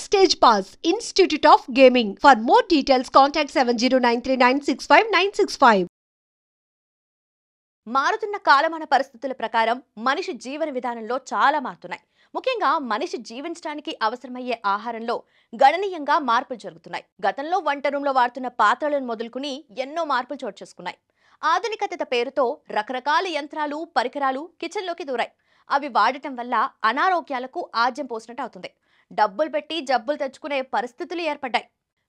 Backstage Pass, Institute of Gaming. For more details, contact 7093965965. మారుతున్న కాలమాన పరిస్థితుల ప్రకారం మనిషి జీవన విధానంలో చాలా మారుతున్నాయి. ముఖ్యంగా మనిషి జీవించడానికి అవసరమయ్యే ఆహారంలో గణనీయంగా మార్పులు జరుగుతున్నాయి. గతంలో వంట రూమ్లో వాడుతున్న పాత్రలను మొదలుకుని ఎన్నో మార్పులు చోటు చేసుకున్నాయి. ఆధునికత పేరుతో రకరకాల యంత్రాలు, పరికరాలు కిచెన్లోకి దూరాయి. అవి వాడటం వల్ల అనారోగ్యాలకు ఆజ్యం పోసినట్టు అవుతుంది. డబ్బులు పెట్టి జబ్బులు తెచ్చుకునే పరిస్థితులు ఏర్పడ్డాయి.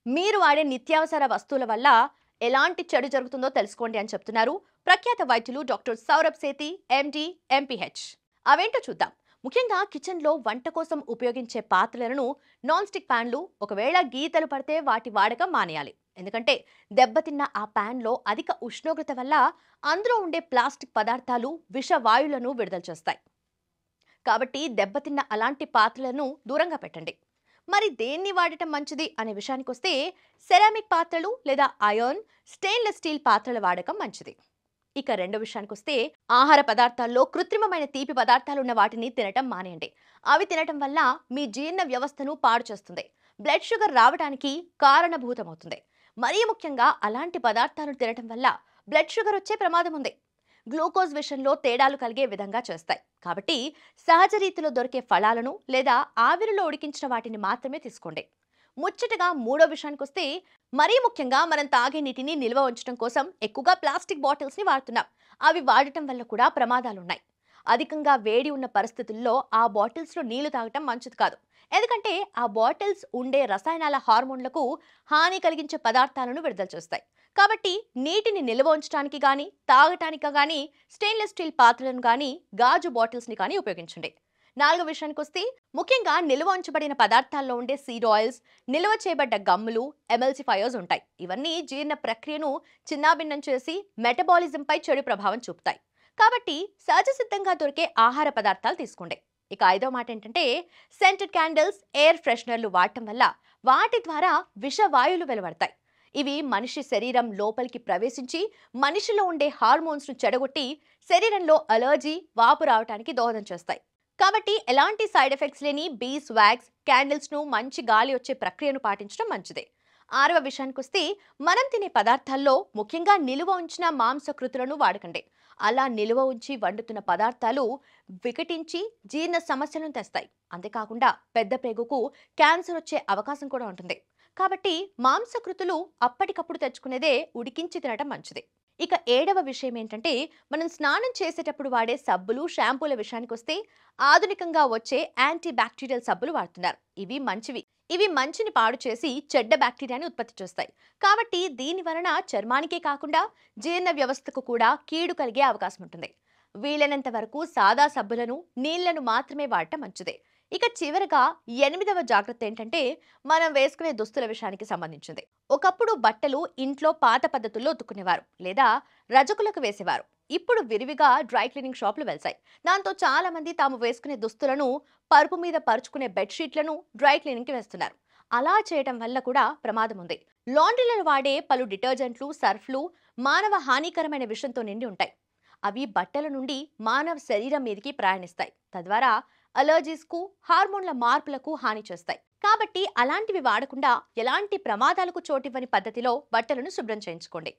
మీరు వాడే నిత్యావసర వస్తువుల వల్ల ఎలాంటి చెడు జరుగుతుందో తెలుసుకోండి అని చెప్తున్నారు ప్రఖ్యాత వైద్యులు డాక్టర్ సౌరభ్ సేతి, ఎండి, ఎంపీహెచ్. అవేంటో చూద్దాం. ముఖ్యంగా కిచెన్లో వంట కోసం ఉపయోగించే పాత్రలను నాన్ స్టిక్ ప్యాన్లు ఒకవేళ గీతలు పడితే వాటి వాడకం మానేయాలి. ఎందుకంటే దెబ్బతిన్న ఆ ప్యాన్లో అధిక ఉష్ణోగ్రత వల్ల అందులో ఉండే ప్లాస్టిక్ పదార్థాలు విషవాయువులను విడుదల చేస్తాయి. కాబట్టి దెబ్బతిన్న అలాంటి పాత్రలను దూరంగా పెట్టండి. మరి దేన్ని వాడటం మంచిది అనే విషయానికి వస్తే సెరామిక్ పాత్రలు లేదా ఐరన్, స్టెయిన్లెస్ స్టీల్ పాత్రల వాడకం మంచిది. ఇక రెండో విషయానికి వస్తే ఆహార పదార్థాల్లో కృత్రిమమైన తీపి పదార్థాలు ఉన్న వాటిని తినటం మానేయండి. అవి తినటం వల్ల మీ జీర్ణ వ్యవస్థను పాడు చేస్తుంది. బ్లడ్ షుగర్ రావడానికి కారణభూతమవుతుంది. మరీ ముఖ్యంగా అలాంటి పదార్థాలను తినటం వల్ల బ్లడ్ షుగర్ వచ్చే ప్రమాదం ఉంది. గ్లూకోజ్ విషయంలో తేడాలు కలిగే విధంగా చేస్తాయి. కాబట్టి సహజ రీతిలో దొరికే ఫలాలను లేదా ఆవిరిలో ఉడికించిన వాటిని మాత్రమే తీసుకోండి. ముచ్చటగా మూడో విషయానికి వస్తే మరీ ముఖ్యంగా మనం తాగే నీటిని నిల్వ ఉంచడం కోసం ఎక్కువగా ప్లాస్టిక్ బాటిల్స్ ని వాడుతున్నాం. అవి వాడటం వల్ల కూడా ప్రమాదాలున్నాయి. అధికంగా వేడి ఉన్న పరిస్థితుల్లో ఆ బాటిల్స్ లో నీళ్లు తాగటం మంచిది కాదు. ఎందుకంటే ఆ బాటిల్స్ ఉండే రసాయనాల హార్మోన్లకు హాని కలిగించే పదార్థాలను విడుదల చేస్తాయి. కాబట్టి నీటిని నిల్వ ఉంచడానికి గానీ, తాగటానికి గానీ స్టెయిన్లెస్ స్టీల్ పాత్రలను గానీ, గాజు బాటిల్స్ ని కానీ ఉపయోగించండి. నాలుగో విషయానికి వస్తే ముఖ్యంగా నిల్వ ఉంచబడిన పదార్థాల్లో ఉండే సీడ్ ఆయిల్స్, నిల్వ చేయబడ్డ గమ్ములు, ఎమల్సిఫైయర్స్ ఉంటాయి. ఇవన్నీ జీర్ణ ప్రక్రియను చిన్నాభిన్నం చేసి మెటబాలిజం పై చెడు ప్రభావం చూపుతాయి. కాబట్టి సహజ సిద్ధంగా దొరికే ఆహార పదార్థాలు తీసుకోండి. ఇక ఐదో మాట ఏంటంటే సెంటెడ్ క్యాండిల్స్, ఎయిర్ ఫ్రెషనర్లు వాడటం వల్ల వాటి ద్వారా విషవాయువులు వెలువడతాయి. ఇవి మనిషి శరీరం లోపలికి ప్రవేశించి మనిషిలో ఉండే హార్మోన్స్ ను చెడగొట్టి శరీరంలో అలర్జీ, వాపు రావడానికి దోహదం చేస్తాయి. కాబట్టి ఎలాంటి సైడ్ ఎఫెక్ట్స్ లేని బీస్ వ్యాక్స్ క్యాండిల్స్ ను మంచి గాలి వచ్చే ప్రక్రియను పాటించడం మంచిదే. ఆరవ విషయానికి వస్తే మనం తినే పదార్థాల్లో ముఖ్యంగా నిలువ ఉంచిన మాంసకృతులను వాడకండి. అలా నిలువ ఉంచి వండుతున్న పదార్థాలు వికటించి జీర్ణ సమస్యలను తెస్తాయి. అంతేకాకుండా పెద్ద ప్రేగుకు క్యాన్సర్ వచ్చే అవకాశం కూడా ఉంటుంది. కాబట్టి మాంసకృతులు అప్పటికప్పుడు తెచ్చుకునేదే ఉడికించి తినడం మంచిది. ఇక ఏడవ విషయం ఏంటంటే మనం స్నానం చేసేటప్పుడు వాడే సబ్బులు, షాంపూల విషయానికి వస్తే ఆధునికంగా వచ్చే యాంటీ బ్యాక్టీరియల్ సబ్బులు వాడుతున్నారు. ఇవి మంచివి. ఇవి మంచిని పాడు చేసి చెడ్డ బ్యాక్టీరియాని ఉత్పత్తి చేస్తాయి. కాబట్టి దీని వలన చర్మానికే కాకుండా జీర్ణ వ్యవస్థకు కూడా కీడు కలిగే అవకాశం ఉంటుంది. వీలైనంత వరకు సాదా సబ్బులను, నీళ్లను మాత్రమే వాడటం మంచిదే. ఇక చివరగా ఎనిమిదవ జాగ్రత్త ఏంటంటే మనం వేసుకునే దుస్తుల విషయానికి సంబంధించింది. ఒకప్పుడు బట్టలు ఇంట్లో పాత పద్ధతుల్లో ఉతుక్కునేవారు లేదా రజకులకు వేసేవారు. ఇప్పుడు విరివిగా డ్రై క్లీనింగ్ షాపులు వెళ్తాయి. దాంతో చాలా మంది తాము వేసుకునే దుస్తులను పరుపు మీద పరుచుకునే బెడ్షీట్లను డ్రై క్లీనింగ్ కి వేస్తున్నారు. అలా చేయడం వల్ల కూడా ప్రమాదం ఉంది. లాండ్రీలలో వాడే పలు డిటర్జెంట్లు, సర్ఫ్లు మానవ హానికరమైన విషంతో నిండి ఉంటాయి. అవి బట్టల నుండి మానవ శరీరం మీదకి ప్రయాణిస్తాయి. తద్వారా అలర్జీస్ కు, హార్మోన్ల మార్పులకు హాని చేస్తాయి. కాబట్టి అలాంటివి వాడకుండా ఎలాంటి ప్రమాదాలకు చోటివ్వని పద్ధతిలో బట్టలను శుభ్రం చేయించుకోండి.